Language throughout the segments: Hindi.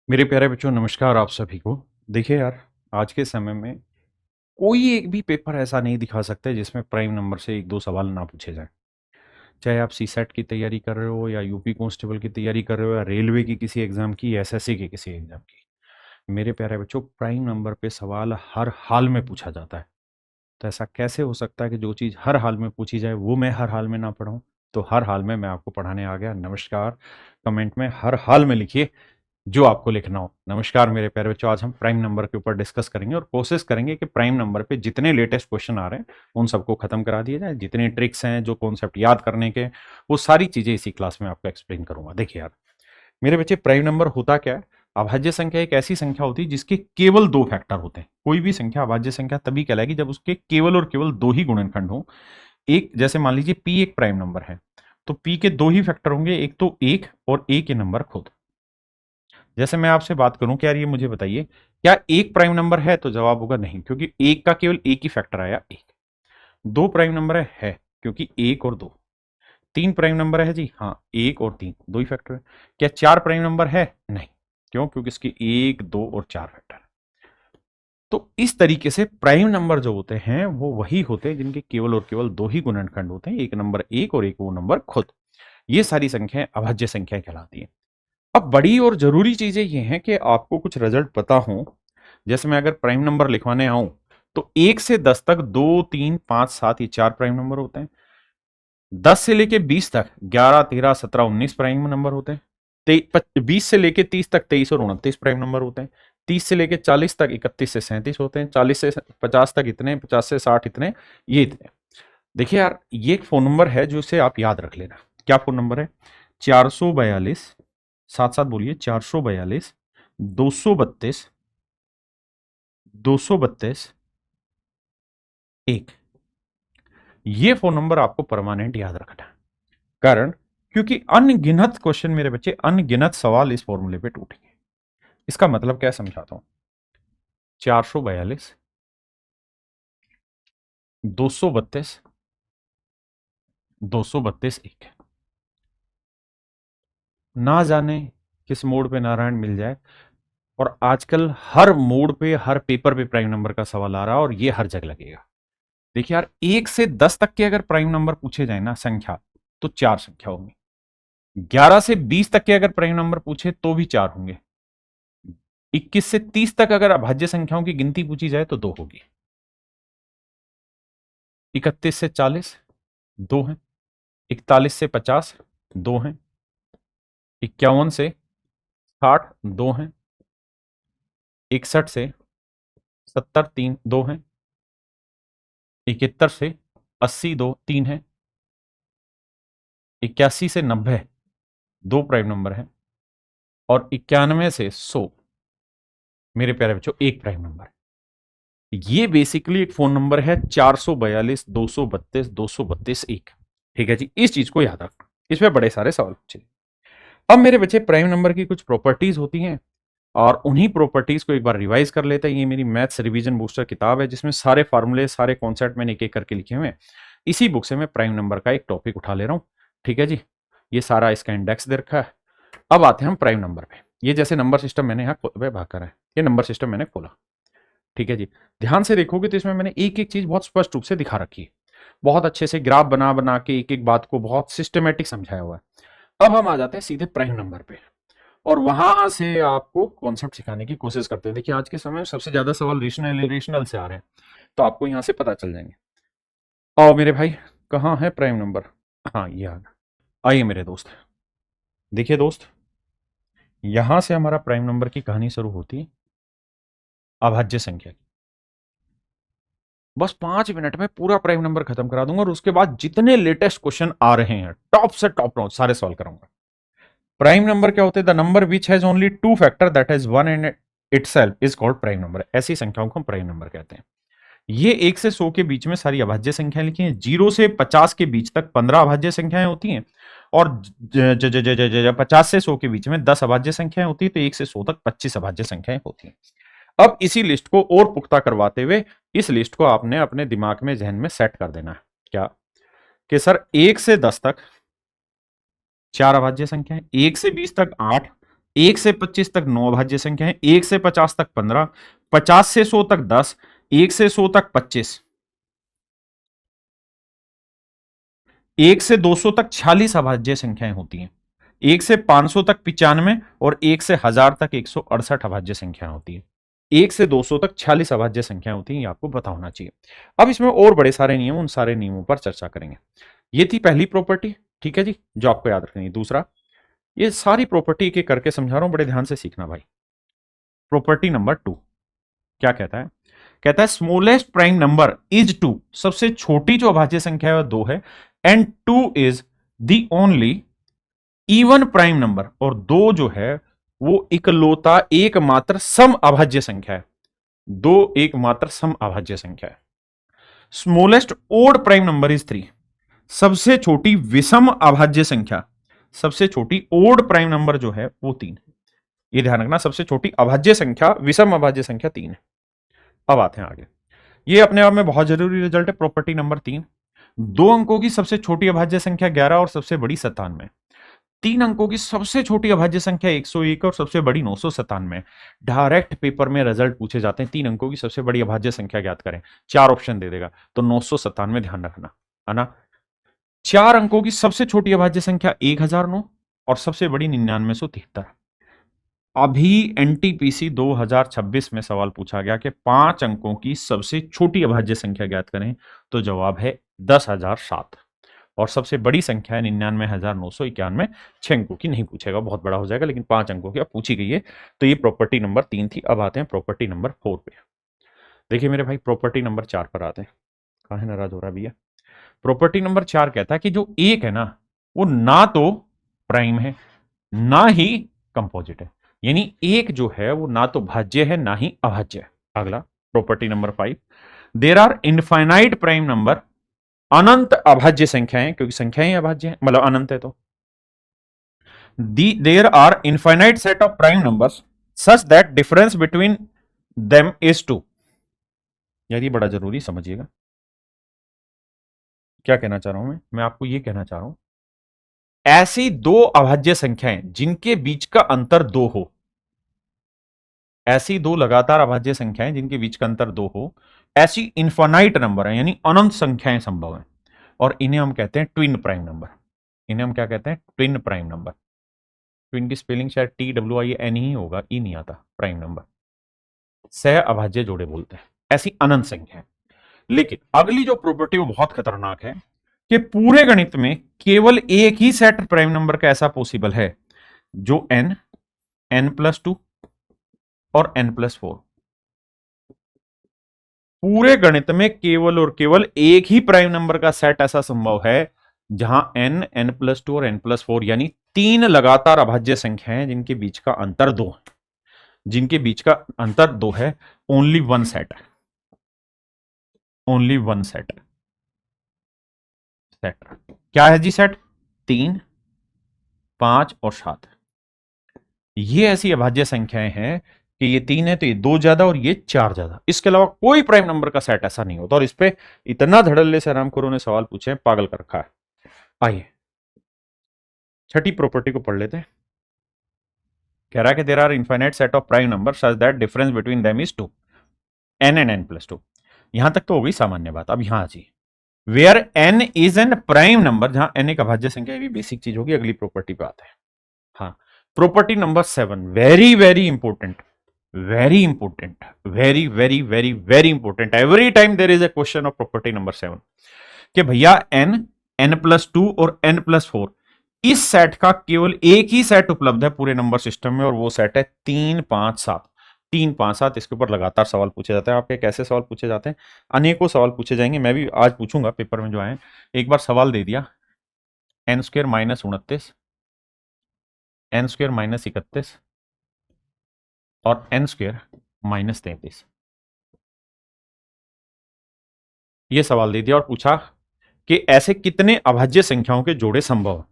मेरे प्यारे बच्चों, नमस्कार आप सभी को। देखिए यार, आज के समय में कोई एक भी पेपर ऐसा नहीं दिखा सकता है जिसमें प्राइम नंबर से एक दो सवाल ना पूछे जाएं। चाहे आप सीसेट की तैयारी कर रहे हो या यूपी कांस्टेबल की तैयारी कर रहे हो या रेलवे की किसी एग्जाम की या एसएससी के किसी एग्जाम की। मेरे प्यारे बच्चों, प्राइम नंबर पे सवाल हर हाल में पूछा जाता है। तो ऐसा कैसे हो सकता है कि जो चीज़ हर हाल में पूछी जाए वो मैं हर हाल में ना पढ़ाऊं? तो हर हाल में मैं आपको पढ़ाने आ गया। नमस्कार। कमेंट में हर हाल में लिखिए जो आपको लिखना हो। नमस्कार मेरे प्यारे बच्चों, आज हम प्राइम नंबर के ऊपर डिस्कस करेंगे और कोशिश करेंगे कि प्राइम नंबर पे जितने लेटेस्ट क्वेश्चन आ रहे हैं उन सबको खत्म करा दिया जाए। जितने ट्रिक्स हैं, जो कॉन्सेप्ट याद करने के, वो सारी चीजें इसी क्लास में आपको एक्सप्लेन करूंगा। देखिए यार मेरे बच्चे, प्राइम नंबर होता क्या है? अभाज्य संख्या एक ऐसी संख्या होती है जिसके केवल दो फैक्टर होते हैं। कोई भी संख्या अभाज्य संख्या तभी कहलाएगी जब उसके केवल और केवल दो ही गुणनखंड हो। एक, जैसे मान लीजिए पी एक प्राइम नंबर है, तो पी के दो ही फैक्टर होंगे, एक तो एक और एक ये नंबर खुद। जैसे मैं आपसे बात करूं कि यार ये मुझे बताइए, क्या एक प्राइम नंबर है? तो जवाब होगा नहीं, क्योंकि एक का केवल एक ही फैक्टर आया, एक। दो प्राइम नंबर है क्योंकि एक और दो। तीन प्राइम नंबर है जी, हाँ, एक और तीन दो ही फैक्टर है। क्या चार प्राइम नंबर है? नहीं। क्यों? क्योंकि इसके एक, दो और चार फैक्टर है। तो इस तरीके से प्राइम नंबर जो होते हैं वो वही होते हैं जिनके केवल और केवल दो ही गुणनखंड होते हैं, एक नंबर एक और एक वो नंबर खुद। ये सारी संख्याएं अभाज्य संख्याएं कहलाती हैं। अब बड़ी और जरूरी चीजें ये हैं कि आपको कुछ रिजल्ट पता हो। जैसे मैं अगर प्राइम नंबर लिखवाने आऊं तो 1 से 10 तक 2, 3, 5, 7 ये चार प्राइम नंबर होते हैं। 10 से लेके 20 तक 11, 13, 17, 19 प्राइम नंबर होते हैं। 20 से लेके 30 तक 23 और 29 प्राइम नंबर होते हैं। 30 से लेके 40 तक 31 से 37 होते हैं। 40 से 50 तक इतने, 50 से 60 इतने, ये इतने। देखिए यार, ये एक फोन नंबर है जो इसे आप याद रख लेना। क्या फोन नंबर है? 442, साथ साथ बोलिए, 442, 232, 232, एक। ये फोन नंबर आपको परमानेंट याद रखना है। कारण, क्योंकि अनगिनत क्वेश्चन मेरे बच्चे, अनगिनत सवाल इस फॉर्मूले पे टूटेंगे। इसका मतलब क्या समझाता हूं। 442, 232, 232, एक। ना जाने किस मोड पे नारायण मिल जाए, और आजकल हर मोड पे, हर पेपर पे प्राइम नंबर का सवाल आ रहा है और ये हर जगह लगेगा। देखिए यार, 1 से 10 तक के अगर प्राइम नंबर पूछे जाए ना संख्या, तो चार संख्या होंगी। 11 से 20 तक के अगर प्राइम नंबर पूछे तो भी चार होंगे। 21 से 30 तक अगर अभाज्य संख्याओं की गिनती पूछी जाए तो दो होगी। 31 से 40 दो हैं। 41 से 50 दो हैं। 51 से 60 दो हैं। 61 से 70 तीन दो हैं। 71 से 80 दो तीन हैं। 81 से 90 दो प्राइम नंबर हैं। और 91 से 100 मेरे प्यारे बच्चों एक प्राइम नंबर है। ये बेसिकली एक फोन नंबर है, 442, 232, 232, एक। ठीक है जी, इस चीज को याद रखना। इसमें बड़े सारे सवाल पूछे। अब मेरे बच्चे, प्राइम नंबर की कुछ प्रॉपर्टीज होती हैं और उन्हीं प्रॉपर्टीज को एक बार रिवाइज कर लेते हैं। ये मेरी मैथ्स रिवीजन बूस्टर किताब है जिसमें सारे फार्मूले, सारे कॉन्सेप्ट मैंने एक एक करके लिखे हुए हैं। इसी बुक से मैं प्राइम नंबर का एक टॉपिक उठा ले रहा हूं। ठीक है जी, ये सारा इसका इंडेक्स दे रखा है। अब आते हैं हम प्राइम नंबर पे। ये जैसे नंबर सिस्टम मैंने यहाँ भाग करा है, ये नंबर सिस्टम मैंने खोला। ठीक है जी, ध्यान से देखोगे तो इसमें मैंने एक एक चीज बहुत स्पष्ट रूप से दिखा रखी है। बहुत अच्छे से ग्राफ बना बना के एक एक बात को बहुत सिस्टमेटिक समझाया हुआ है। अब हम आ जाते हैं सीधे प्राइम नंबर पे और वहां से आपको कॉन्सेप्ट सिखाने की कोशिश करते हैं। देखिए, आज के समय में सबसे ज्यादा सवाल रेशनल इरेशनल से आ रहे हैं, तो आपको यहां से पता चल जाएंगे। आओ मेरे भाई, कहाँ है प्राइम नंबर? हाँ, ये आ गया। आइए मेरे दोस्त, देखिए दोस्त, यहां से हमारा प्राइम नंबर की कहानी शुरू होती है अभाज्य संख्या की। बस 5 मिनट में पूरा प्राइम नंबर खत्म करा दूंगा और उसके बाद जितने लेटेस्ट क्वेश्चन आ रहे हैं टॉप से टॉप नॉच सारे सॉल्व कराऊंगा। प्राइम नंबर क्या होते हैं? The number which has only two factor that has one in itself is called prime number. ऐसी संख्याओं को हम प्राइम नंबर कहते हैं। ये 1 से 100 के बीच में सारी अभाज्य संख्याएं लिखी हैं। 0 से 50 के बीच तक 15 अभाज्य संख्याएं होती हैं और 50 से 100 के बीच में 10 अभाज्य संख्याएं होती है। तो 1 से 100 तक 25 अभाज्य संख्याएं होती हैं। अब इसी लिस्ट को और पुख्ता करवाते हुए इस लिस्ट को आपने अपने दिमाग में, जहन में सेट कर देना है। क्या? कि सर 1 से 10 तक चार अभाज्य संख्याएं, 1 से 20 तक 8, 1 से 25 तक 9 अभाज्य संख्या है, 1 से 50 तक 15, 50 से 100 तक 10, 1 से 100 तक 25, 1 से 200 तक 46 अभाज्य संख्याएं होती हैं, 1 से 500 तक 95 और 1 से 1000 तक 168 अभाज्य संख्याएं होती है। 1 से 200 तक 46 अभाज्य संख्याएं होती हैं, ये आपको पता होना चाहिए। अब इसमें और बड़े सारे नियम, उन सारे नियमों पर चर्चा करेंगे। ये थी पहली प्रॉपर्टी, ठीक है जी, जो आपको याद रखनी है। दूसरा, ये सारी प्रॉपर्टी एक एक करके समझा रहा हूं, बड़े ध्यान से सीखना भाई। प्रॉपर्टी नंबर 2 क्या कहता है? कहता है स्मॉलेस्ट प्राइम नंबर इज 2, सबसे छोटी जो अभाज्य संख्या है वह 2 है, and 2 is the only even prime number, और 2 जो है वो इकलौता एकमात्र सम अभाज्य संख्या है। 2 एकमात्र सम अभाज्य संख्या है। Smallest odd prime number is 3, सबसे छोटी विषम अभाज्य संख्या, सबसे छोटी ओड प्राइम नंबर जो है वो 3 है। ये ध्यान रखना, सबसे छोटी अभाज्य संख्या, विषम अभाज्य संख्या 3 है। अब आते हैं आगे। ये अपने आप में बहुत जरूरी रिजल्ट है। प्रॉपर्टी नंबर 3, 2 अंकों की सबसे छोटी अभाज्य संख्या 11 और सबसे बड़ी 97, 3 अंकों की सबसे छोटी अभाज्य संख्या 101 और सबसे बड़ी 997। डायरेक्ट पेपर में रिजल्ट पूछे जाते हैं, 3 अंकों की सबसे बड़ी अभाज्य संख्या ज्ञात करें, 4 ऑप्शन दे देगा, तो 997 ध्यान रखना है ना। 4 अंकों की सबसे छोटी अभाज्य संख्या 1009 और सबसे बड़ी 9973। अभी एनटीपीसी 2026 में सवाल पूछा गया कि 5 अंकों की सबसे छोटी अभाज्य संख्या ज्ञात करें, तो जवाब है 10,007 और सबसे बड़ी संख्या है 99,991। 6 अंकों की नहीं पूछेगा, बहुत बड़ा हो जाएगा, लेकिन 5 अंकों की अब पूछी गई है। तो ये प्रॉपर्टी नंबर 3 थी। अब आते हैं प्रॉपर्टी नंबर 4 पे। देखिए मेरे भाई, प्रॉपर्टी नंबर 4 पर आते हैं। कहां है, नाराज हो रहा भैया। प्रॉपर्टी नंबर 4 कहता है कि जो एक है ना, वो ना तो प्राइम है ना ही कंपोजिट है, यानी एक जो है वो ना तो भाज्य है ना ही अभाज्य है। अगला property number 5, there are infinite prime number, अनंत अभाज्य संख्याएं, क्योंकि संख्याएं अभाज्य हैं, मतलब अनंत है, तो there are infinite set of prime numbers such that difference between them is 2। यदि बड़ा जरूरी, समझिएगा क्या कहना चाह रहा हूं मैं आपको ये कहना चाह रहा हूं, ऐसी 2 अभाज्य संख्याएं जिनके बीच का अंतर 2 हो, ऐसी 2 लगातार अभाज्य संख्याएं जिनके बीच का अंतर 2 हो, ऐसी इनफाइनाइट नंबर है, यानी अनंत संख्याएं संभव है, और इन्हें हम कहते हैं ट्विन प्राइम नंबर। इन्हें हम क्या कहते हैं? Twin prime number. ट्विन की स्पेलिंग शायद TWIN ही होगा, ई नहीं आता। प्राइम नंबर, सह अभाज्य जोड़े बोलते हैं, ऐसी अनंत संख्या है। लेकिन अगली जो प्रॉपर्टी वो बहुत खतरनाक है कि पूरे गणित में केवल एक ही सेट प्राइम नंबर का ऐसा पॉसिबल है जो n+2 और n+4, पूरे गणित में केवल और केवल एक ही प्राइम नंबर का सेट ऐसा संभव है जहां n+2 और n+4 यानी 3 लगातार अभाज्य संख्याएं जिनके बीच का अंतर 2 है, जिनके बीच का अंतर 2 है। ओनली वन सेट है, ओनली वन सेट। सेट क्या है जी? सेट 3, 5 और 7। ये ऐसी अभाज्य संख्याएं हैं कि ये 3 है तो ये 2 ज्यादा और ये 4 ज्यादा, इसके अलावा कोई प्राइम नंबर का सेट ऐसा नहीं होता। और इस पे इतना धड़ल्ले से रामखोरों ने सवाल पूछे हैं, पागल कर रखा है। आइए छठी प्रॉपर्टी को पढ़ लेते हैं। कह रहा है कि there are infinite set of prime number such that difference between them is 2, n and n+2। यहां तक तो हो गई सामान्य बात। अब यहां आ जाइए, where n is an prime number, जहां n एक अभाज्य संख्या, ये भी बेसिक चीज होगी, अगली प्रॉपर्टी पे आते हैं। हाँ, property number 7, very very important, very important, very very very very important. Every time there is a question of property number 7 कि भैया n+2 और n+4, इस सेट का केवल एक ही सेट उपलब्ध है पूरे नंबर सिस्टम में, और वो सेट है 3, 5, 7। 3, 5, 7, इसके ऊपर लगातार सवाल पूछे जाते हैं। आपके कैसे सवाल पूछे जाते हैं? अनेकों सवाल पूछे जाएंगे, मैं भी आज पूछूंगा पेपर में जो आए। एक बार सवाल दे दिया, n² - 29, n² - 31 और n² - 33, ये सवाल दे दिया और पूछा कि ऐसे कितने अभाज्य संख्याओं के जोड़े संभव है,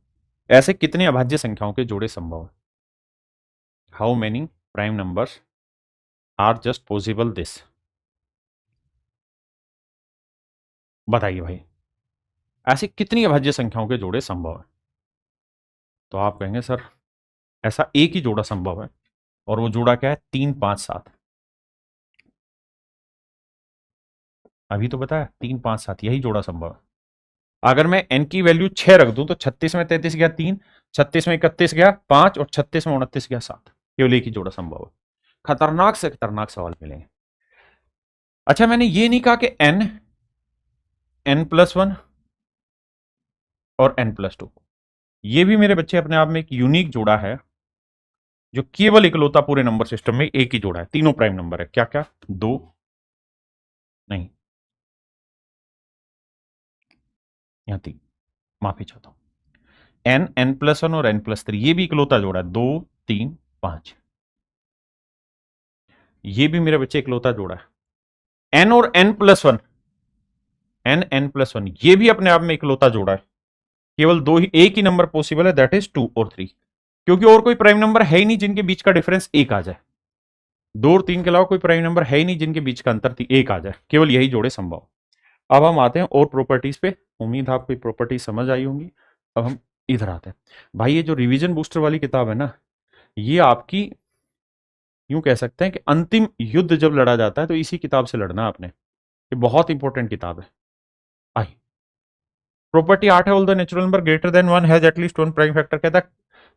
ऐसे कितने अभाज्य संख्याओं के जोड़े संभव है। How many prime numbers are just possible this, बताइए भाई, ऐसी कितनी अभाज्य संख्याओं के जोड़े संभव है। तो आप कहेंगे सर ऐसा एक ही जोड़ा संभव है, और वो जोड़ा क्या है? 3 5 7। अभी तो बताया 3 5 7 यही जोड़ा संभव है। अगर मैं n की वैल्यू 6 रख दूं तो 36 में 33 गया 3, 36 में 31 गया 5, और 36 में 29 गया 7। केवल एक ही जोड़ा संभव है। खतरनाक से खतरनाक सवाल मिलेंगे। अच्छा, मैंने ये नहीं कहा कि n+1 और n+2, ये भी मेरे बच्चे अपने आप में एक यूनिक जोड़ा है, जो केवल इकलौता पूरे नंबर सिस्टम में एक ही जोड़ा है। तीनों प्राइम नंबर है। क्या क्या? 2 नहीं, यहां 3, माफी चाहता हूं। n+1 और n+3 ये भी इकलौता जोड़ा है। 2 3 5, ये भी मेरे बच्चे इकलौता जोड़ा है। n और n+1, n+1 ये भी अपने आप में इकलौता जोड़ा है। केवल दो ही, एक ही नंबर पॉसिबल है, दैट इज 2 और 3, क्योंकि और कोई प्राइम नंबर है ही नहीं जिनके बीच का डिफरेंस 1 आ जाए। 2 और 3 के अलावा कोई प्राइम नंबर है ही नहीं जिनके बीच का अंतर 1 आ जाए। केवल यही जोड़े संभव। अब हम आते हैं और प्रॉपर्टीज पे। उम्मीद है आपको ये प्रॉपर्टी समझ आई होंगी। अब हम इधर आते हैं। भाई ये जो रिवीजन बूस्टर वाली किताब है ना, ये आपकी यूं कह सकते हैं कि अंतिम युद्ध जब लड़ा जाता है तो इसी किताब से लड़ना आपने। ये बहुत इंपॉर्टेंट किताब है। आई प्रॉपर्टी 8 है, all the natural number greater then 1 has at least 1 prime factor. कहता है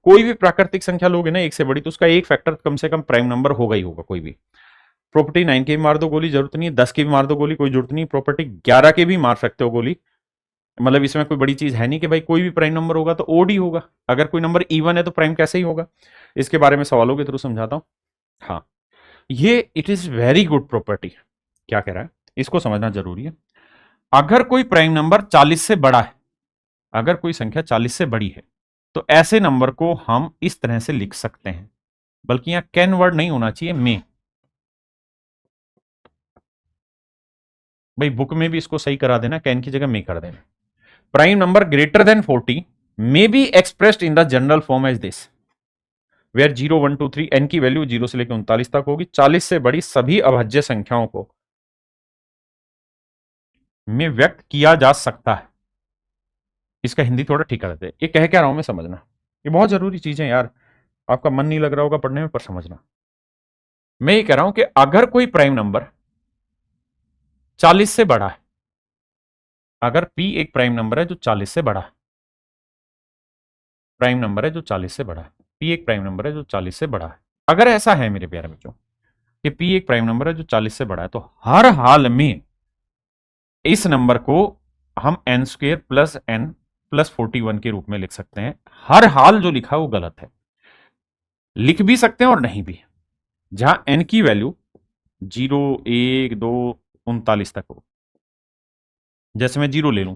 कोई भी प्राकृतिक संख्या लोगे ना एक से बड़ी, तो उसका एक फैक्टर कम से कम प्राइम नंबर होगा ही होगा कोई भी। प्रॉपर्टी 9 के भी मार दो गोली, जरूरत नहीं है। 10 के भी मार दो गोली, कोई जरूरत नहीं। प्रॉपर्टी 11 के भी मार सकते हो गोली, मतलब इसमें कोई बड़ी चीज है नहीं कि भाई कोई भी प्राइम नंबर होगा तो ओड ही होगा। अगर कोई नंबर इवन है तो प्राइम कैसे ही होगा? इसके बारे में सवालों के थ्रू समझाता हूं। हाँ, ये it is very good property. क्या कह रहा है, इसको समझना जरूरी है। अगर कोई प्राइम नंबर 40 से बड़ा है, अगर कोई संख्या 40 से बड़ी है, तो ऐसे नंबर को हम इस तरह से लिख सकते हैं, बल्कि यहां कैन वर्ड नहीं होना चाहिए, मे। भाई बुक में भी इसको सही करा देना, कैन की जगह मे कर देना। Prime number greater than 40 may be expressed in the general form as this, where 0 1 2 3 n की वैल्यू 0 से लेकर 39 तक होगी। 40 से बड़ी सभी अभाज्य संख्याओं को में व्यक्त किया जा सकता है। इसका हिंदी थोड़ा ठीक कर देते हैं। ये कह क्या रहा हूं मैं, समझना। ये बहुत जरूरी चीज है यार, आपका मन नहीं लग रहा होगा पढ़ने में, पर समझना। मैं ये कह रहा हूं कि अगर कोई प्राइम नंबर 40 से बड़ा है, अगर p एक प्राइम नंबर है जो 40 से बड़ा है, प्राइम नंबर है जो 40 से बड़ा है, p एक प्राइम नंबर है जो 40 से बड़ा है, अगर ऐसा है मेरे प्यारे बच्चों कि p एक प्राइम नंबर है जो 40 से बड़ा है, तो हर हाल में इस नंबर को हम n² प्लस n प्लस 41 के रूप में लिख सकते हैं। हर हाल जो लिखा है वो गलत है, लिख भी सकते हैं और नहीं भी। जहां n की वैल्यू 0 1 2 39 तक हो, जैसे मैं 0 ले लूं,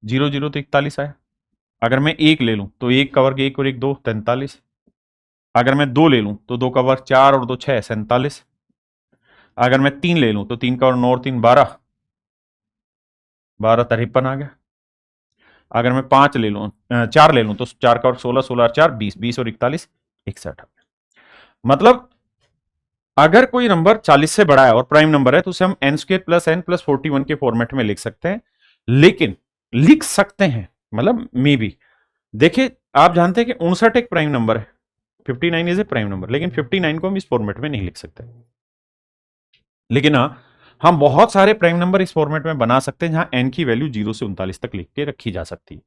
0 0 तो 41 आया। अगर मैं 1 ले लूं तो 1 का वर्ग 1 और 1 2 43। अगर मैं 2 ले लूं तो 2 का वर्ग 4 और 2 6 47। अगर मैं 3 ले लूं तो 3 का वर्ग 9 और 3 12, 12 53 आ गया। अगर मैं 5 ले लूं 4 ले लूं तो 4 का वर्ग 16, 16 और 4 20, 20 और 41 61। मतलब अगर कोई नंबर 40 से बड़ा है और प्राइम नंबर है तो उसे हम n² प्लस n प्लस 41 के फॉर्मेट में लिख सकते हैं। लेकिन लिख सकते हैं मतलब मे बी, देखिए आप जानते हैं कि 59 एक प्राइम नंबर है, 59 इज ए प्राइम नंबर, लेकिन 59 को हम इस फॉर्मेट में नहीं लिख सकते। लेकिन हाँ, हम बहुत सारे प्राइम नंबर इस फॉर्मेट में बना सकते हैं जहां n की वैल्यू 0 से 39 तक लिख के रखी जा सकती है।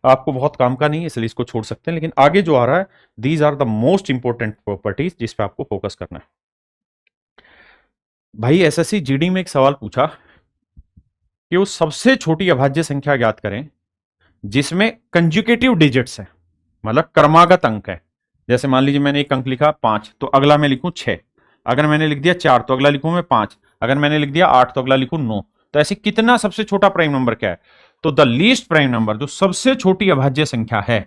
आपको बहुत काम का नहीं है इसलिए इसको छोड़ सकते हैं, लेकिन आगे जो आ रहा है, these are the most important properties जिस पे आपको फोकस करना है। भाई एसएससी जीडी में एक सवाल पूछा कि वो सबसे छोटी अभाज्य संख्या ज्ञात करें जिसमें कंजुकेटिव डिजिट्स है, मतलब क्रमागत अंक है। जैसे मान लीजिए मैंने एक अंक लिखा 5 तो अगला मैं लिखूं 6, अगर मैंने लिख दिया 4 तो अगला लिखूं मैं 5, अगर मैंने लिख दिया 8 तो अगला लिखूं 9। तो ऐसे कितना सबसे छोटा प्राइम नंबर क्या है? तो द लीस्ट प्राइम नंबर, जो सबसे छोटी अभाज्य संख्या है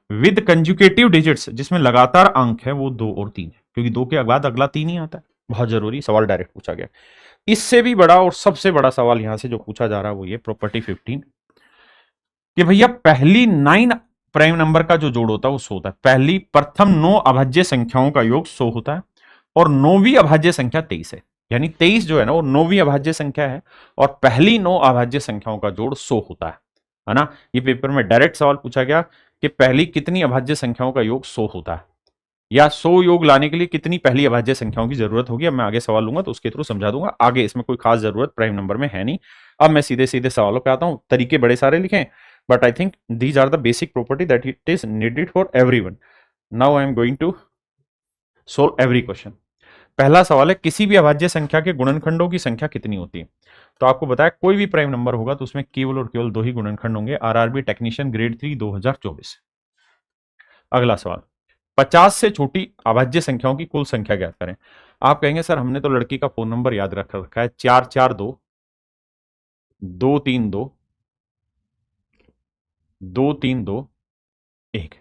विद कंजुकेटिव डिजिट्स, जिसमें लगातार अंक है, वो 2 और 3 है, क्योंकि 2 के बाद अगला 3 ही आता है। बहुत जरूरी सवाल डायरेक्ट पूछा गया। इससे भी बड़ा और सबसे बड़ा सवाल यहां से जो पूछा जा रहा है वो ये प्रॉपर्टी 15 कि भैया पहली 9 प्राइम नंबर का जो जोड़ होता है वो 100 होता है। पहली प्रथम 9 अभाज्य संख्याओं का योग 100 होता है, और 9वीं अभाज्य संख्या 23 है। यानी 23 जो है ना वो 9वीं अभाज्य संख्या है, और पहली 9 अभाज्य संख्याओं का जोड़ 100 होता है ना। ये पेपर में डायरेक्ट सवाल पूछा गया कि पहली कितनी अभाज्य संख्याओं का योग 100 होता है, या 100 योग लाने के लिए कितनी पहली अभाज्य संख्याओं की जरूरत होगी। अब मैं आगे सवाल लूंगा तो उसके थ्रू समझा दूंगा। आगे इसमें कोई खास जरूरत प्राइम नंबर में है नहीं। अब मैं सीधे सीधे सवालों पे आता हूं। तरीके बड़े सारे लिखे, but I think these are the basic property that it is needed for everyone. Now I am going to solve every question. पहला सवाल है, किसी भी अभाज्य संख्या के गुणनखंडों की संख्या कितनी होती है? तो आपको बताया कोई भी प्राइम नंबर होगा तो उसमें केवल और केवल 2 ही गुणनखंड होंगे। RRB technician grade 3 2024। अगला सवाल, 50 से छोटी अभाज्य संख्याओं की कुल संख्या ज्ञात करें। आप कहेंगे सर हमने तो लड़की का फोन नंबर याद रख रखा है, 442 232 232 1।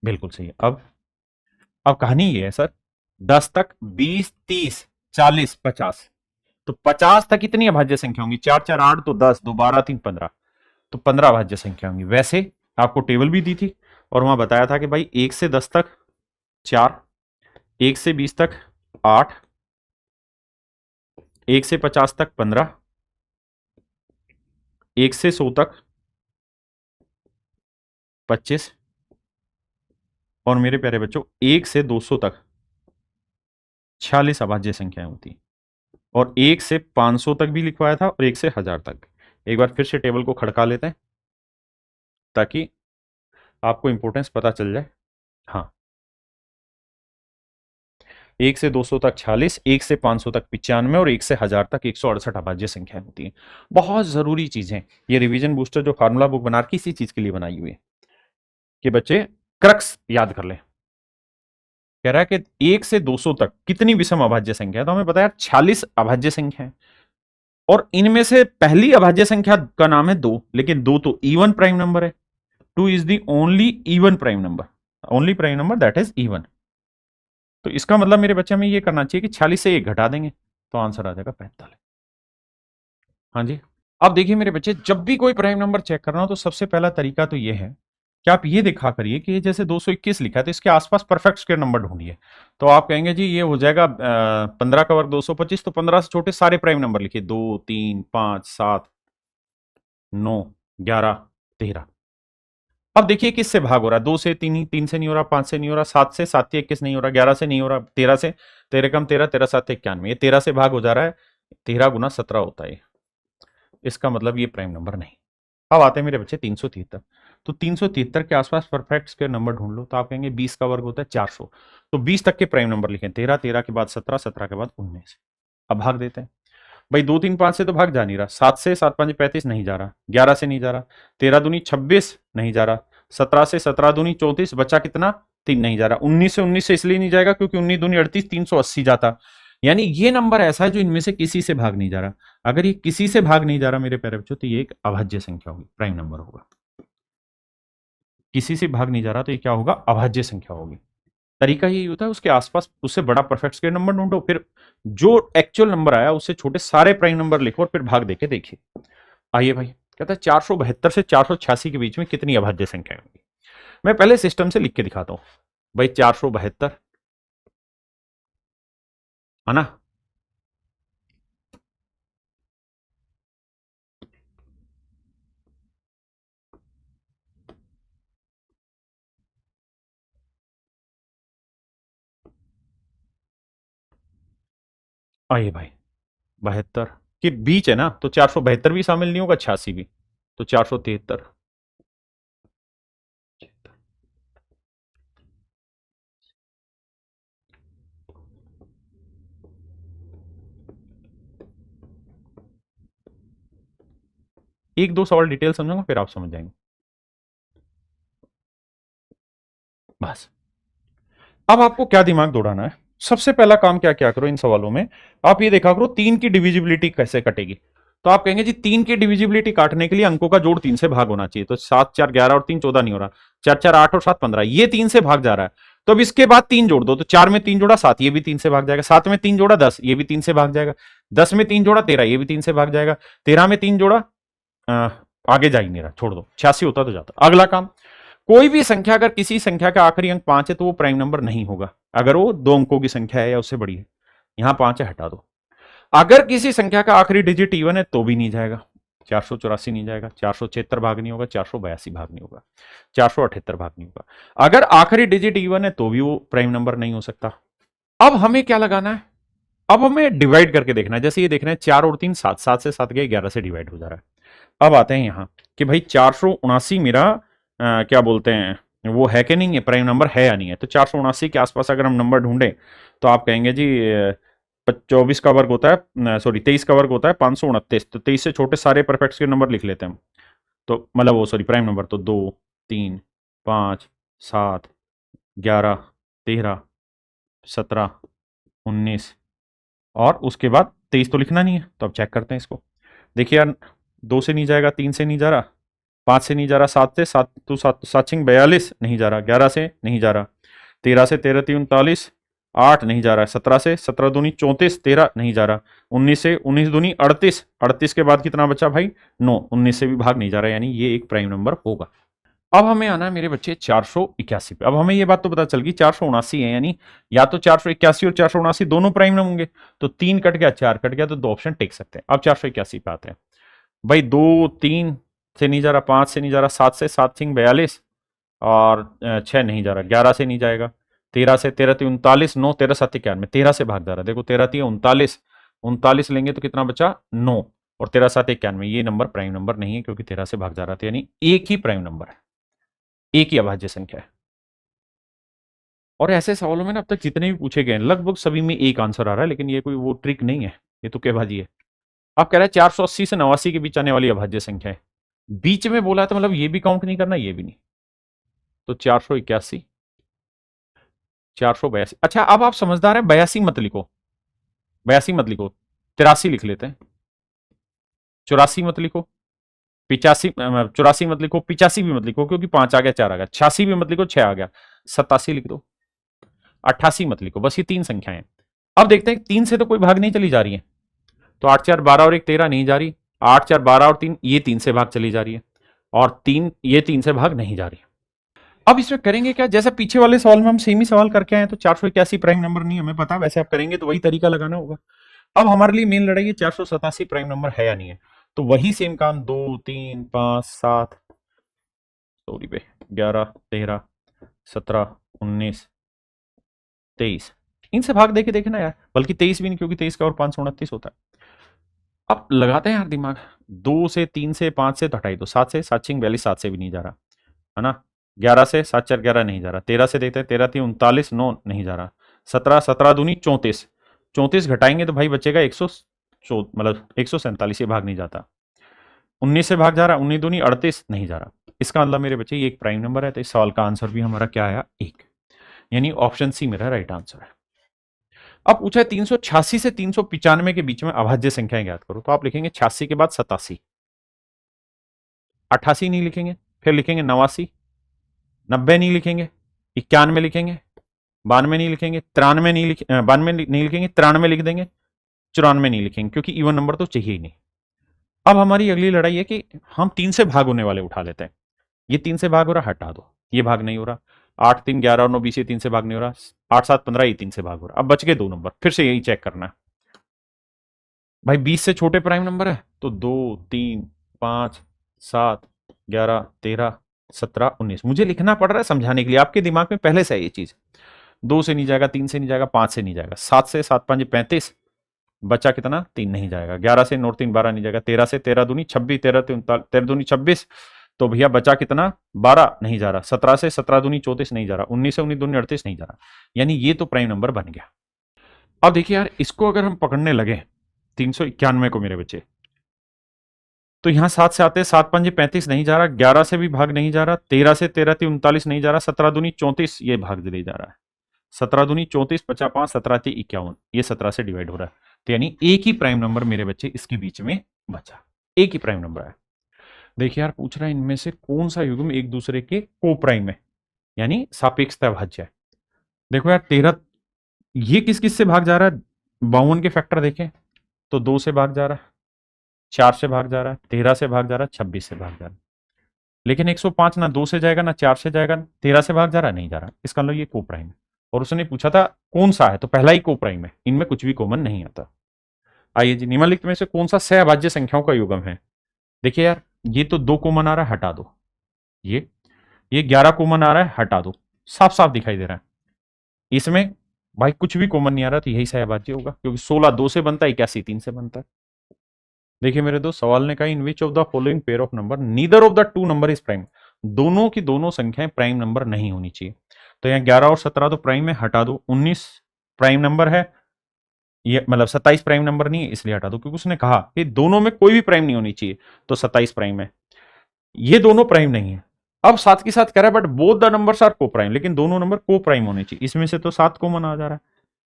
बिल्कुल सही है। अब कहानी ये है सर, 10 तक 20 30 40 50, तो 50 तक कितनी अभाज्य संख्या होंगी? 4 4 8 तो 10, 2 12 3 15, तो 15 अभाज्य संख्या होंगी। वैसे आपको टेबल भी दी थी और वहां बताया था कि भाई 1 से 10 तक 4, 1 से 20 तक 8, 1 से 50 तक 15, 1 से 100 तक 25, और मेरे प्यारे बच्चों 1 से 200 तक 46 अभाज्य संख्याएं होती, और 1 से 500 तक भी लिखवाया था और 1 से 1000 तक। एक बार फिर से टेबल को खड़का लेते हैं ताकि आपको इंपॉर्टेंस पता चल जाए। हाँ, 1 से 200 तक 46, 1 से 500 तक 95 और 1 से 1000 तक 168 अभाज्य संख्याएं होती हैं। बहुत जरूरी चीजें, ये रिवीजन बूस्टर जो फार्मूला बुक बना रखी इसी चीज के लिए बनाई हुई है कि बच्चे क्रक्स याद कर लें। कह रहा है कि 1 से 200 तक कितनी विषम अभाज्य संख्या है? तो हमें बताया 46 अभाज्य संख्या है, और इनमें से पहली अभाज्य संख्या का नाम है 2, लेकिन 2 तो इवन प्राइम नंबर है। 2 is the only even prime number, only prime number that is even. तो इसका मतलब मेरे बच्चे हमें ये करना चाहिए कि 46 से 1 घटा देंगे तो आंसर आ जाएगा 45। हाँ जी। अब देखिए मेरे बच्चे, जब भी कोई प्राइम नंबर चेक करना हो तो सबसे पहला तरीका तो ये है कि आप ये दिखा करिए कि जैसे 221 लिखा है तो इसके आसपास परफेक्ट स्क्वायर नंबर ढूंढिए। तो आप कहेंगे जी ये हो जाएगा 15 का वर्ग 225, तो 15 से छोटे सारे प्राइम नंबर लिखिए, 2 3 5 7 9 11 13। अब देखिए किससे भाग हो रहा है, 2 से 3, 3 से नहीं हो रहा, 5 से नहीं हो रहा, 7 से 7 21 नहीं हो रहा, 11 से नहीं हो रहा, 13 से 13 कम 13, 13 7 91, ये 13 से भाग हो जा रहा है, 13 गुना 17 होता है। इसका मतलब ये प्राइम नंबर नहीं। अब आते हैं मेरे बच्चे 373। तो 373 के आसपास परफेक्ट स्क्वायर नंबर ढूंढ लो। तो आप कहेंगे 20 का वर्ग होता है 400, तो 20 तक के प्राइम नंबर लिखें, 13, 13 के बाद 17, 17 के बाद 19। अब भाग देते हैं भाई, 2 3 5 से तो भाग जा नहीं रहा, 7 से 7 5 35 नहीं जा रहा, 11 से नहीं जा रहा, 13 दूनी 26 नहीं जा रहा, 17 से 17 दूनी 34, बचा कितना 3 नहीं जा रहा, 19 से 19 से इसलिए नहीं जाएगा क्योंकि 19 दूनी 38, 380 जाता। यानी ये नंबर ऐसा है जो इनमें से किसी से भाग नहीं जा रहा। अगर ये किसी से भाग नहीं जा रहा मेरे प्यारे बच्चों तो ये एक अभाज्य संख्या होगी, प्राइम नंबर होगा। किसी से भाग नहीं जा रहा तो ये क्या होगा, अभाज्य संख्या होगी। तरीका यही होता है, उसके आसपास उससे बड़ा परफेक्ट स्क्वायर नंबर ढूंढो, फिर जो एक्चुअल नंबर आया उससे छोटे सारे प्राइम नंबर लिखो और फिर भाग देके देखिए। आइए भाई, कहता है 472 से 486 के बीच में कितनी अभाज्य संख्या होगी। मैं पहले सिस्टम से लिख के दिखाता हूं भाई। 472 है ना, आइए भाई 72 के बीच है ना, तो 472 भी शामिल नहीं होगा, 86 भी, तो 473। एक दो सवाल डिटेल समझूंगा फिर आप समझ जाएंगे बस। अब आपको क्या दिमाग दौड़ाना है, सबसे पहला काम क्या क्या करो इन सवालों में, आप ये देखा करो 3 की डिविजिबिलिटी कैसे कटेगी। तो आप कहेंगे जी 3 की डिविजिबिलिटी काटने के लिए अंकों का जोड़ 3 से भाग होना चाहिए, तो 7 4 11 और 3 14 नहीं हो रहा, 4 4 8 और 7 15, ये 3 से भाग जा रहा है। तो अब इसके बाद 3 जोड़ दो, तो 4 में 3 जोड़ा 7, ये भी 3 से भाग जाएगा, 7 में 3 जोड़ा 10, ये भी 3 से भाग जाएगा, 10 में 3 जोड़ा 13, ये भी 3 से भाग जाएगा, 13 में 3 जोड़ा आगे जा ही नहीं रहा, छोड़ दो, 86 होता तो जाता। अगला काम, कोई भी संख्या अगर किसी संख्या का आखिरी अंक 5 है तो वो प्राइम नंबर नहीं होगा, अगर वो 2 अंकों की संख्या है या उससे बड़ी है। यहां 5 है, हटा दो। अगर किसी संख्या का आखिरी डिजिट इवन है तो भी नहीं जाएगा, 484 नहीं जाएगा, 476 भाग नहीं होगा, 482 भाग नहीं होगा, 478 भाग नहीं होगा। अगर आखिरी डिजिट इवन है तो भी वो प्राइम नंबर नहीं हो सकता। अब हमें क्या लगाना है, अब हमें डिवाइड करके देखना है। जैसे ये देख रहे हैं 4 और 3 7, 7 से 7 गए 11 से डिवाइड हो जा रहा है। अब आते हैं यहां कि भाई 479 मेरा क्या बोलते हैं वो है कि नहीं है, प्राइम नंबर है या नहीं है। तो 479 के आसपास अगर हम नंबर ढूंढे तो आप कहेंगे जी 24 का वर्ग होता है, सॉरी 23 का वर्ग होता है 529। तो 23 से छोटे सारे परफेक्ट्स के नंबर लिख लेते हैं हम। तो मतलब वो सॉरी प्राइम नंबर तो 2 3 5 7 11 13 17 19 और उसके बाद 23 तो लिखना नहीं है। तो अब चेक करते हैं इसको। देखिए यार 2 से नहीं जाएगा, 3 से नहीं जा रहा, 5 से नहीं जा रहा, 7 से 7 तो 7 7 छिंग 42 नहीं जा रहा, 11 से नहीं जा रहा, 13 से 13 3 39 8 नहीं जा रहा है, 17 से 17 दूनी 34 13 नहीं जा रहा, 19 से 19 दूनी 38 38 के बाद कितना बचा भाई 9, 19 से भी भाग नहीं जा रहा, यानी ये एक प्राइम नंबर होगा। अब हमें आना है मेरे बच्चे 481 पे। अब हमें ये बात तो पता चल गई 479 है, यानी या तो 481 और 479 दोनों प्राइम नंबर होंगे। तो 3 कट गया 4 कट गया, तो 2 ऑप्शन टेक सकते हैं। अब 481 पे आते हैं भाई। 2 3 से नहीं जा रहा, 5 से नहीं जा रहा, 7 से 7 सिंह 42 और 6 नहीं जा रहा, 11 से नहीं जाएगा, 13 से 13 3 39 9 13 7 91, 13 से भाग जा रहा है। देखो 13 3 39 39 लेंगे तो कितना बचा 9 और 13 7 91। ये नंबर प्राइम नंबर नहीं है क्योंकि 13 से भाग जा रहा था, यानी एक ही प्राइम नंबर है, एक ही अभाज्य संख्या है। और ऐसे सवालों में ना अब तक जितने भी पूछे गए हैं लगभग सभी में एक आंसर आ रहा है, लेकिन ये कोई वो ट्रिक नहीं है, ये तो तुक्केबाजी है। आप कह रहे हैं 480 से 89 के बीच आने वाली अभाज्य संख्या है, बीच में बोला तो मतलब ये भी काउंट नहीं करना, ये भी नहीं। तो 481 482। अच्छा अब आप समझदार हैं, 82 मत लिखो, 82 मत लिखो, 83 लिख लेते हैं। 84 मत लिखो, 85 84 मत लिखो, 85 भी मत लिखो क्योंकि 5 आ गया 4 आ गया, 86 भी मत लिखो 6 आ गया, 87 लिख दो, 88 मत लिखो। बस ये 3 संख्याएं। अब देखते हैं 3 से तो कोई भाग नहीं चली जा रही है, तो 8 4 12 और 1 13 नहीं जा रही, 8 4 12 और 3 ये 3 से भाग चली जा रही है, और 3 ये 3 से भाग नहीं जा रही है। अब इसमें करेंगे क्या, जैसे पीछे वाले सवाल में हम सेम ही सवाल करके आए, तो 481 प्राइम नंबर नहीं हमें पता, वैसे आप करेंगे तो वही तरीका लगाना होगा। अब हमारे लिए मेन लड़ाई है 487 प्राइम नंबर है या नहीं है। तो वही सेम काम 2 3 5 7 सॉरी पे 11 13 17 19 23 इनसे भाग देके देखना यार, बल्कि 23 भी नहीं क्योंकि 23 का और 529 होता है। अब लगाते हैं यार दिमाग, 2 से 3 से 5 से तो हटाई दो, 7 से 7 42 7 से भी नहीं जा रहा है ना, 11 से 7 4 11 नहीं जा रहा, 13 से देखते हैं 13 3 39 9 नहीं जा रहा, 17 17 दूनी 34 34 घटाएंगे तो भाई बचेगा 100 मतलब 147, ये भाग नहीं जाता। 19 से भाग जा रहा, 19 दूनी 38 नहीं जा रहा। इसका मतलब मेरे बच्चे ये एक प्राइम नंबर है, तो इस सवाल का आंसर भी हमारा क्या आया 1, यानी ऑप्शन सी मेरा राइट आंसर है। अब पूछा है 386 से 395 के बीच में अभाज्य संख्याएं ज्ञात करो। तो आप लिखेंगे 86 के बाद 87, 88 नहीं लिखेंगे, फिर लिखेंगे 89, 90 नहीं लिखेंगे, 91 लिखेंगे, 92 नहीं लिखेंगे, 93 नहीं लिखेंगे, 92 नहीं लिखेंगे, 93 लिख देंगे, 94 नहीं लिखेंगे क्योंकि इवन नंबर तो चाहिए ही नहीं। अब हमारी अगली लड़ाई है कि हम 3 से भाग होने वाले उठा लेते हैं। ये 3 से भाग हो रहा, हटा दो, ये भाग नहीं हो रहा, 8 3 11 और 9 20 ये 3 से भाग नहीं हो रहा, 8 7 15 ये 3 से भाग हो रहा। अब बच गए 2 नंबर, फिर से यही चेक करना है भाई, 20 से छोटे प्राइम नंबर है तो 2 3 5 7 11 13 17 19। मुझे लिखना पड़ रहा है समझाने के लिए, आपके दिमाग में पहले से है ये चीज। 2 से नहीं जाएगा, 3 से नहीं जाएगा, 5 से नहीं जाएगा, 7 से 7 5 35, बचा कितना 3 नहीं जाएगा, 11 से 9 3 12 नहीं जाएगा, 13 से 13 दूनी 26 13 13 दूनी 26, तो भैया बचा कितना 12 नहीं जा रहा, 17 से 17 दूनी 34 नहीं जा रहा, 19 से 19 दूनी 38 नहीं जा रहा, यानी ये तो प्राइम नंबर बन गया। अब देखिए यार इसको अगर हम पकड़ने लगे 391 को मेरे बच्चे, तो यहां 7 से आते 7 5 35 नहीं जा रहा, 11 से भी भाग नहीं जा रहा, 13 से 13 3 39 नहीं जा रहा, 17 दूनी 34 ये भाग दे जा रहा है, 17 दूनी 34 50 5 17 51 ये 17 से डिवाइड हो रहा है। तो यानी एक ही प्राइम नंबर मेरे बच्चे इसके बीच में बचा, एक ही प्राइम नंबर है। देखिए यार पूछ रहा है इनमें से कौन सा युग्म एक दूसरे के को प्राइम है, यानी सापेक्षता भाज्य है। देखो यार 13 ये किस किस से भाग जा रहा है, 52 के फैक्टर देखें तो 2 से भाग जा रहा है, 4 से भाग जा रहा है, 13 से भाग जा रहा है, 26 से भाग जा रहा है। लेकिन 105 ना 2 से जाएगा ना 4 से जाएगा, 13 से भाग जा रहा है, नहीं जा रहा, इसका मतलब ये को प्राइम है। और उसने पूछा था कौन सा है, तो पहला ही को प्राइम है, इनमें कुछ भी कॉमन नहीं आता। आइए जी निम्नलिखित में से कौन सा सहअभाज्य संख्याओं का युग्म है, देखिए यार, ये तो 2 कॉमन आ रहा है, हटा दो। ये 11 कॉमन आ रहा है, हटा दो। साफ साफ दिखाई दे रहा है इसमें भाई कुछ भी कॉमन नहीं आ रहा, तो यही सही अभाज्य होगा, क्योंकि 16 2 से बनता है, 81 3 से बनता है। देखिए मेरे दोस्त, सवाल ने कहा in which of the following pair of number neither of the two number is prime. दोनों की दोनों संख्याएं प्राइम नंबर नहीं होनी चाहिए। तो यहाँ 11 और 17 तो प्राइम है, हटा दो। 19 प्राइम नंबर है, ये मतलब 27 प्राइम नंबर नहीं है, इसलिए हटा दो, क्योंकि उसने कहा कि दोनों में कोई भी प्राइम नहीं होनी चाहिए, तो 27 प्राइम है। ये दोनों प्राइम नहीं है। अब साथ के साथ कह रहा है but both the numbers are coprime, लेकिन दोनों नंबर को प्राइम होने चाहिए। इसमें से तो 7 कॉमन आ जा रहा है,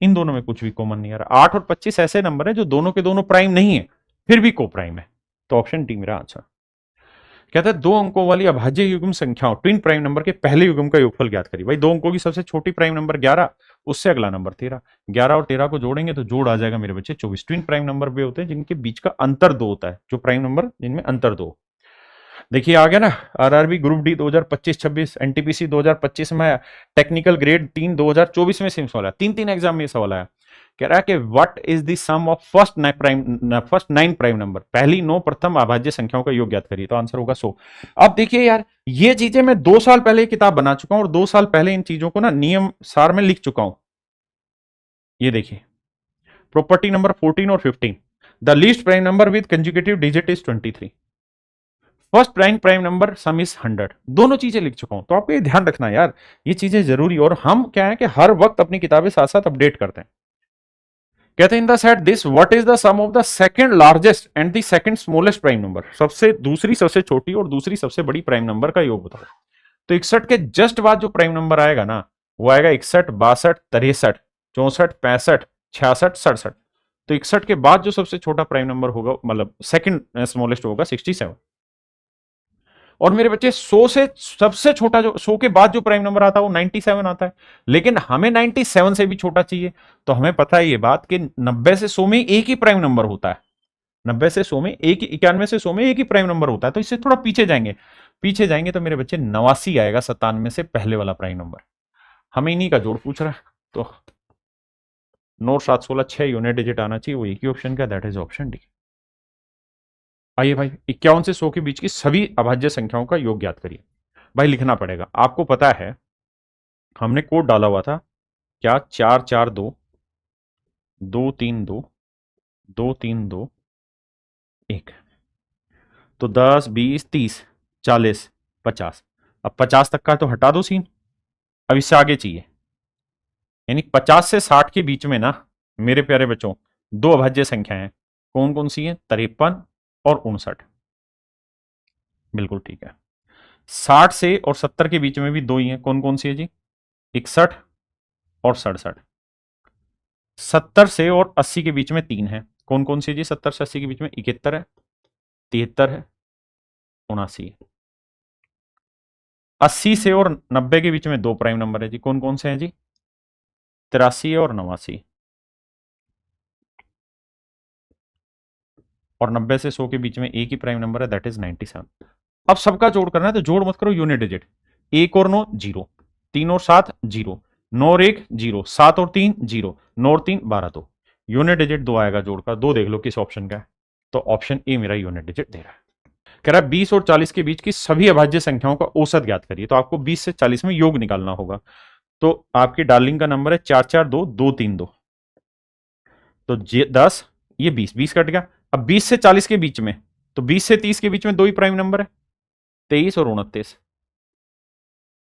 इन दोनों में कुछ भी कॉमन नहीं आ रहा। 8 और 25 ऐसे नंबर है जो दोनों के दोनों प्राइम नहीं है, फिर भी को प्राइम है। तो ऑप्शन डी मेरा आंसर। कहता है 2 अंकों वाली अभाज्य युग्म संख्याओं ट्विन प्राइम नंबर के पहले युग्म का योगफल ज्ञात करिए। भाई 2 अंकों की सबसे छोटी प्राइम नंबर 11, उससे अगला नंबर 13। 11 और 13 को जोड़ेंगे तो जोड़ आ जाएगा मेरे बच्चे 24। ट्विन प्राइम नंबर वे होते हैं जिनके बीच का अंतर 2 होता है, जो प्राइम नंबर जिनमें अंतर 2। देखिए आ गया ना, आरआरबी ग्रुप डी 2025-26, एनटीपीसी 2025 में आया, टेक्निकल ग्रेड 3 2024 में सेम सवाल आया, 3 एग्जाम में सवाल आया। कह रहा है कि what is the sum of first 9 prime number, पहली 9 प्रथम अभाज्य संख्याओं का योग ज्ञात करिए। तो आंसर होगा 100। अब देखिए यार, ये चीजें मैं 2 साल पहले किताब बना चुका हूं और 2 साल पहले इन चीजों को ना नियम सार में लिख चुका हूं। ये देखिए प्रॉपर्टी नंबर 14 और 15, the least prime number with conjugative digit is 23, first prime number some is 100। दोनों चीजें लिख चुका हूं, तो आपको ये ध्यान रखना यार, ये चीजें जरूरी। और हम क्या है कि हर वक्त अपनी किताबें साथ साथ अपडेट करते हैं। कहते हैं in the set this what is the sum of the second largest and the second smallest prime number, दूसरी सबसे छोटी और दूसरी सबसे बड़ी प्राइम नंबर का योग बताओ। तो 61 के जस्ट बाद जो प्राइम नंबर आएगा ना, वो आएगा 61, 62, 63, 64, 65, 66, 67। तो 61 के बाद जो सबसे छोटा प्राइम नंबर होगा, मतलब सेकंड स्मॉलेस्ट होगा 67। और मेरे बच्चे 100 से सबसे छोटा, जो 100 के बाद जो प्राइम नंबर आता है वो 97 आता है, लेकिन हमें 97 से भी छोटा चाहिए। तो हमें पता है ये बात कि 90 से 100 में एक ही प्राइम नंबर होता है, 90 से 100 में एक ही, 91 से 100 में एक ही प्राइम नंबर होता है। तो इससे थोड़ा पीछे जाएंगे तो मेरे बच्चे 89 आएगा 97 से पहले वाला प्राइम नंबर। हमें इन्हीं का जोड़ पूछ रहा है, तो 9 7 16 6 यूनिट डिजिट आना चाहिए, वो एक ही ऑप्शन का, दैट इज ऑप्शन डी। आइए भाई, 51 से 100 के बीच की सभी अभाज्य संख्याओं का योग ज्ञात करिए। भाई लिखना पड़ेगा, आपको पता है हमने कोड डाला हुआ था क्या, 4 4 2 2 3 2 2 3 2 1। तो 10 20 30 40 50। अब 50 तक का तो हटा दो सीन, अब इससे आगे चाहिए। यानी 50 से 60 के बीच में ना मेरे प्यारे बच्चों, 2 अभाज्य संख्याएं हैं। कौन कौन सी है? 53 और 59। बिल्कुल ठीक है। 60 से और 70 के बीच में भी 2 ही है, कौन कौन सी है जी? 61 और 67। 70 से और 80 के बीच में 3 है, कौन कौन सी है जी? 70 से 80 के बीच में 71 है, 73 है, 79 है। 80 से और 90 के बीच में 2 प्राइम नंबर है जी, कौन कौन से हैं जी? 83 और 89। और 90 से 100 के बीच में एक ही प्राइम नंबर है, दैट इज 97। अब सबका जोड़ करना है, तो जोड़ मत करो यूनिट डिजिट। 1 और 9 0, 3 और 7 0, 9 और 1 0, 7 और 3 0, 9 और 3 12। तो यूनिट डिजिट 2 आएगा जोड़कर, 2 देख लो किस ऑप्शन का है। तो ऑप्शन ए मेरा यूनिट डिजिट दे रहा है। कह रहा है 20 और 40 के बीच की सभी अभाज्य संख्याओं का औसत ज्ञात करिए। तो आपको 20 से 40 में योग निकालना होगा। तो आपकी डार्लिंग का नंबर है 4 4 2 2 3 2। तो 10, ये 20 20 कट गया। अब 20 से 40 के बीच में, तो 20 से 30 के बीच में 2 ही प्राइम नंबर है, 23 और 29।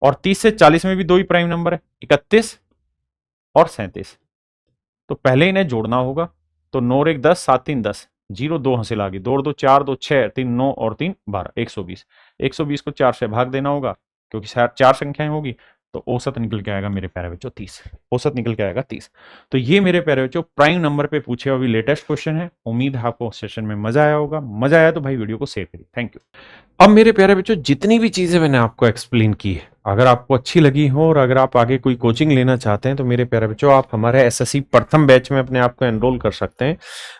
और 30 से 40 में भी 2 ही प्राइम नंबर है, 31 और 37। तो पहले इन्हें जोड़ना होगा। तो 9 और 1 10, 7 3 10, 0 2 हासिल आ गई, 2 और 2 4, 2 6, 3 9 और 3 12, 120। 120 को 4 से भाग देना होगा, क्योंकि 4 संख्याएं होगी। तो औसत निकल के आएगा मेरे प्यारे बच्चों 30। औसत निकल के आएगा 30। तो ये मेरे प्यारे बच्चों प्राइम नंबर पे पूछे हुए लेटेस्ट क्वेश्चन है। उम्मीद है आपको सेशन में मजा आया होगा। मजा आया तो भाई वीडियो को शेयर करिए। Thank you. अब मेरे प्यारे बच्चों, जितनी भी चीजें मैंने आपको एक्सप्लेन की है, अगर आपको अच्छी लगी हो और अगर आप आगे कोई कोचिंग लेना चाहते हैं, तो मेरे प्यारे बच्चों आप हमारे एसएससी प्रथम बैच में अपने आप को एनरोल कर सकते हैं,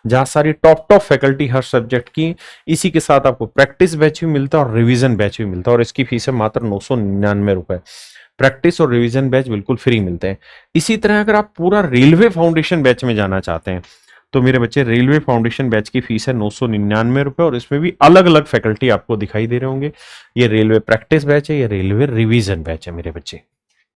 जहां सारी टॉप फैकल्टी हर सब्जेक्ट की। इसी के साथ आपको प्रैक्टिस बैच भी मिलता है और रिवीजन बैच भी मिलता है, और इसकी फीस है मात्र 999 रुपए। प्रैक्टिस और रिवीजन बैच बिल्कुल फ्री मिलते हैं। इसी तरह अगर आप पूरा रेलवे फाउंडेशन बैच में जाना चाहते हैं, तो मेरे बच्चे रेलवे फाउंडेशन बैच की फीस है 999 रुपए और इसमें भी अलग अलग फैकल्टी आपको दिखाई दे रहे होंगे। ये रेलवे प्रैक्टिस बैच है, ये रेलवे रिवीजन बैच है मेरे बच्चे।